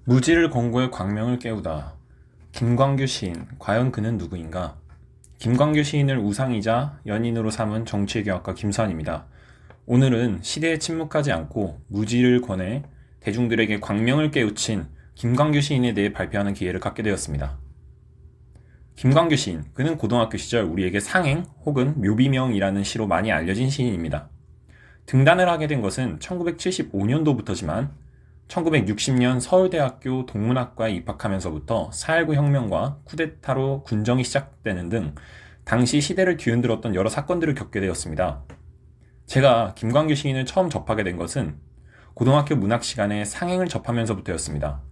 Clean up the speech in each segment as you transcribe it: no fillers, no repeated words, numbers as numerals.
무지를 권고해 광명을 깨우다. 김광규 시인, 과연 그는 누구인가? 김광규 시인을 우상이자 연인으로 삼은 정치외교학과 김수환입니다. 오늘은 시대에 침묵하지 않고 무지를 권해 대중들에게 광명을 깨우친 김광규 시인에 대해 발표하는 기회를 갖게 되었습니다. 김광규 시인, 그는 고등학교 시절 우리에게 상행 혹은 묘비명이라는 시로 많이 알려진 시인입니다. 등단을 하게 된 것은 1975년도부터지만 1960년 서울대학교 동문학과에 입학하면서부터 4.19 혁명과 쿠데타로 군정이 시작되는 등 당시 시대를 뒤흔들었던 여러 사건들을 겪게 되었습니다. 제가 김광규 시인을 처음 접하게 된 것은 고등학교 문학 시간에 상행을 접하면서부터였습니다.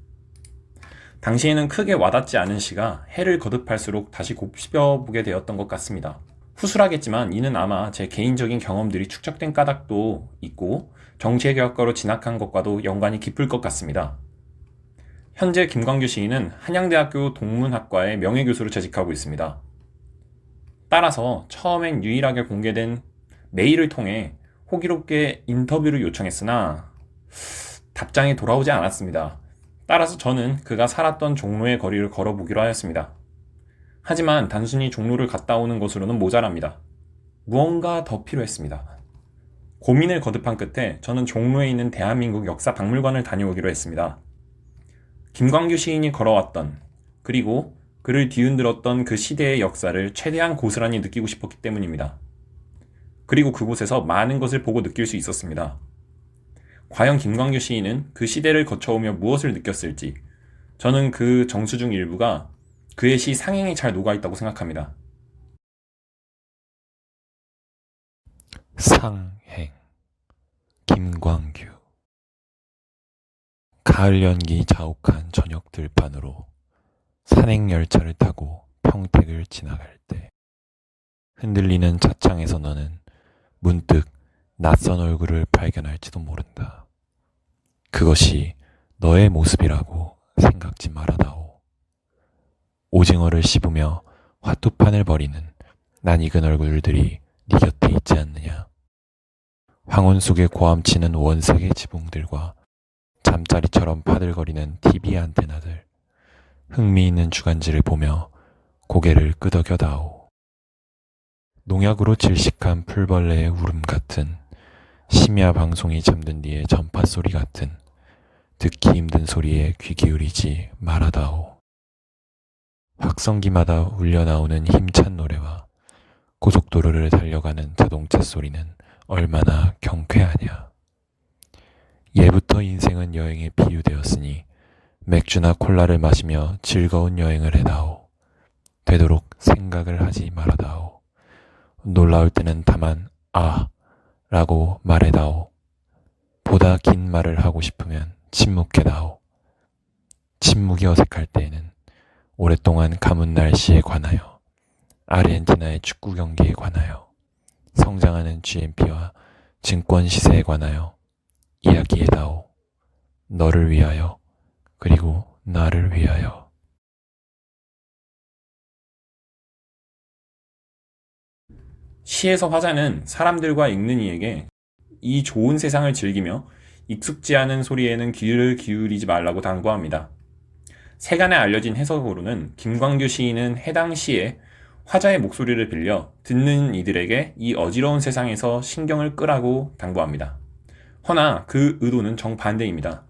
당시에는 크게 와닿지 않은 시가 해를 거듭할수록 다시 곱씹어보게 되었던 것 같습니다. 후술하겠지만 이는 아마 제 개인적인 경험들이 축적된 까닭도 있고 정치외교학과로 진학한 것과도 연관이 깊을 것 같습니다. 현재 김광규 시인은 한양대학교 동문학과의 명예교수로 재직하고 있습니다. 따라서 처음엔 유일하게 공개된 메일을 통해 호기롭게 인터뷰를 요청했으나 답장이 돌아오지 않았습니다. 따라서 저는 그가 살았던 종로의 거리를 걸어보기로 하였습니다. 하지만 단순히 종로를 갔다 오는 것으로는 모자랍니다. 무언가 더 필요했습니다. 고민을 거듭한 끝에 저는 종로에 있는 대한민국 역사박물관을 다녀오기로 했습니다. 김광규 시인이 걸어왔던, 그리고 그를 뒤흔들었던 그 시대의 역사를 최대한 고스란히 느끼고 싶었기 때문입니다. 그리고 그곳에서 많은 것을 보고 느낄 수 있었습니다. 과연 김광규 시인은 그 시대를 거쳐오며 무엇을 느꼈을지, 저는 그 정수 중 일부가 그의 시 상행에 잘 녹아있다고 생각합니다. 상행 김광규. 가을 연기 자욱한 저녁 들판으로 산행열차를 타고 평택을 지나갈 때 흔들리는 차창에서 너는 문득 낯선 얼굴을 발견할지도 모른다. 그것이 너의 모습이라고 생각지 말아다오. 오징어를 씹으며 화투판을 벌이는 낯익은 얼굴들이 네 곁에 있지 않느냐. 황혼 속에 고함치는 원색의 지붕들과 잠자리처럼 파들거리는 TV 안테나들, 흥미있는 주간지를 보며 고개를 끄덕여다오. 농약으로 질식한 풀벌레의 울음 같은, 심야 방송이 잠든 뒤의 전파 소리 같은 듣기 힘든 소리에 귀 기울이지 말아다오. 확성기마다 울려나오는 힘찬 노래와 고속도로를 달려가는 자동차 소리는 얼마나 경쾌하냐. 예부터 인생은 여행에 비유되었으니 맥주나 콜라를 마시며 즐거운 여행을 해다오. 되도록 생각을 하지 말아다오. 놀라울 때는 다만 아 라고 말해다오. 보다 긴 말을 하고 싶으면 침묵해다오. 침묵이 어색할 때에는 오랫동안 가문 날씨에 관하여, 아르헨티나의 축구 경기에 관하여, 성장하는 GNP와 증권 시세에 관하여 이야기해다오. 너를 위하여, 그리고 나를 위하여. 시에서 화자는 사람들과 읽는 이에게 이 좋은 세상을 즐기며 익숙지 않은 소리에는 귀를 기울이지 말라고 당부합니다. 세간에 알려진 해석으로는 김광규 시인은 해당 시에 화자의 목소리를 빌려 듣는 이들에게 이 어지러운 세상에서 신경을 끄라고 당부합니다. 허나 그 의도는 정반대입니다.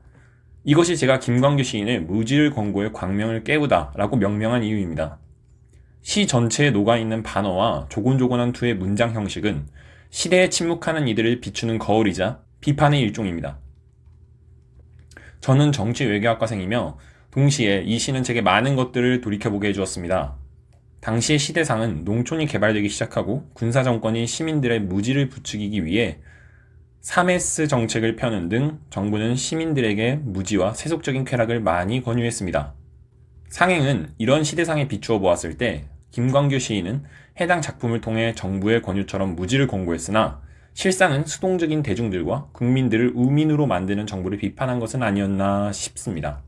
이것이 제가 김광규 시인을 무지를 권고해 광명을 깨우다 라고 명명한 이유입니다. 시 전체에 녹아있는 반어와 조곤조곤한 투의 문장 형식은 시대에 침묵하는 이들을 비추는 거울이자 비판의 일종입니다. 저는 정치외교학과생이며 동시에 이 시는 제게 많은 것들을 돌이켜보게 해주었습니다. 당시의 시대상은 농촌이 개발되기 시작하고 군사정권이 시민들의 무지를 부추기기 위해 3S 정책을 펴는 등 정부는 시민들에게 무지와 세속적인 쾌락을 많이 권유했습니다. 상행은 이런 시대상에 비추어 보았을 때 김광규 시인은 해당 작품을 통해 정부의 권유처럼 무지를 권고했으나 실상은 수동적인 대중들과 국민들을 우민으로 만드는 정부를 비판한 것은 아니었나 싶습니다.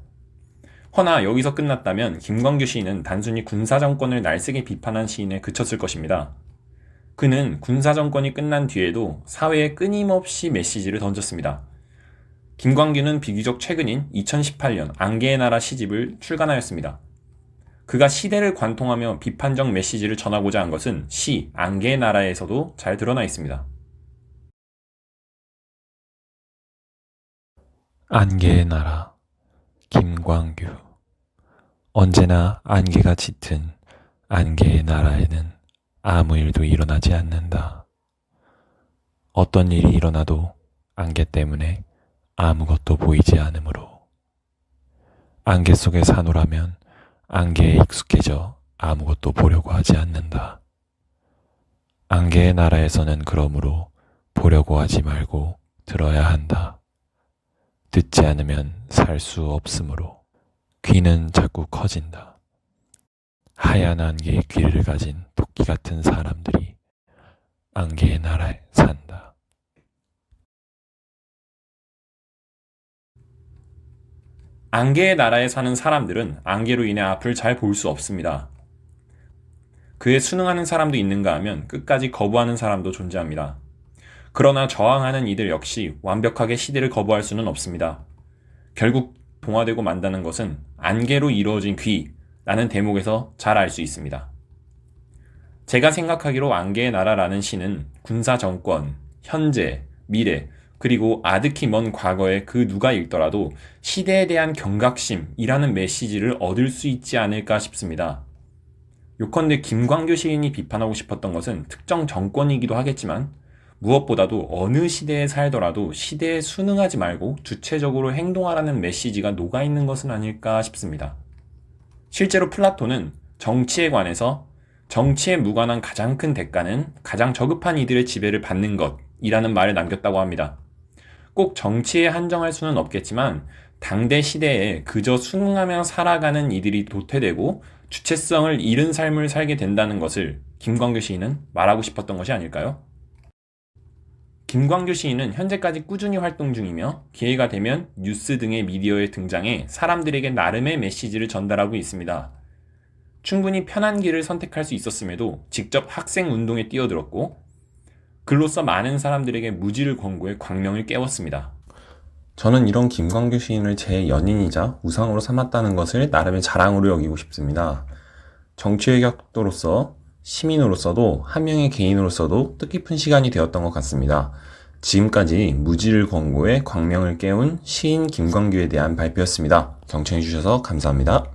허나 여기서 끝났다면 김광규 시인은 단순히 군사정권을 날쌔게 비판한 시인에 그쳤을 것입니다. 그는 군사정권이 끝난 뒤에도 사회에 끊임없이 메시지를 던졌습니다. 김광규는 비교적 최근인 2018년 안개의 나라 시집을 출간하였습니다. 그가 시대를 관통하며 비판적 메시지를 전하고자 한 것은 시 안개의 나라에서도 잘 드러나 있습니다. 안개의 나라, 김광규. 언제나 안개가 짙은 안개의 나라에는 아무 일도 일어나지 않는다. 어떤 일이 일어나도 안개 때문에 아무것도 보이지 않으므로. 안개 속에 사노라면 안개에 익숙해져 아무것도 보려고 하지 않는다. 안개의 나라에서는 그러므로 보려고 하지 말고 들어야 한다. 듣지 않으면 살 수 없으므로. 귀는 자꾸 커진다. 하얀 안개의 귀를 가진 토끼 같은 사람들이 안개의 나라에 산다. 안개의 나라에 사는 사람들은 안개로 인해 앞을 잘 볼 수 없습니다. 그에 순응하는 사람도 있는가 하면 끝까지 거부하는 사람도 존재합니다. 그러나 저항하는 이들 역시 완벽하게 시대를 거부할 수는 없습니다. 결국 동화되고 만다는 것은 안개로 이루어진 귀라는 대목에서 잘 알 수 있습니다. 제가 생각하기로 안개의 나라라는 시는 군사 정권, 현재, 미래, 그리고 아득히 먼 과거의 그 누가 읽더라도 시대에 대한 경각심이라는 메시지를 얻을 수 있지 않을까 싶습니다. 요컨대 김광규 시인이 비판하고 싶었던 것은 특정 정권이기도 하겠지만 무엇보다도 어느 시대에 살더라도 시대에 순응하지 말고 주체적으로 행동하라는 메시지가 녹아있는 것은 아닐까 싶습니다. 실제로 플라톤은 정치에 관해서 정치에 무관한 가장 큰 대가는 가장 저급한 이들의 지배를 받는 것이라는 말을 남겼다고 합니다. 꼭 정치에 한정할 수는 없겠지만 당대 시대에 그저 순응하며 살아가는 이들이 도태되고 주체성을 잃은 삶을 살게 된다는 것을 김광규 시인은 말하고 싶었던 것이 아닐까요? 김광규 시인은 현재까지 꾸준히 활동 중이며 기회가 되면 뉴스 등의 미디어에 등장해 사람들에게 나름의 메시지를 전달하고 있습니다. 충분히 편한 길을 선택할 수 있었음에도 직접 학생 운동에 뛰어들었고 글로써 많은 사람들에게 무지를 권고해 광명을 깨웠습니다. 저는 이런 김광규 시인을 제 연인이자 우상으로 삼았다는 것을 나름의 자랑으로 여기고 싶습니다. 정치의 격도로서 시민으로서도 한 명의 개인으로서도 뜻깊은 시간이 되었던 것 같습니다. 지금까지 무지를 권고해 광명을 깨운 시인 김광규에 대한 발표였습니다. 경청해주셔서 감사합니다.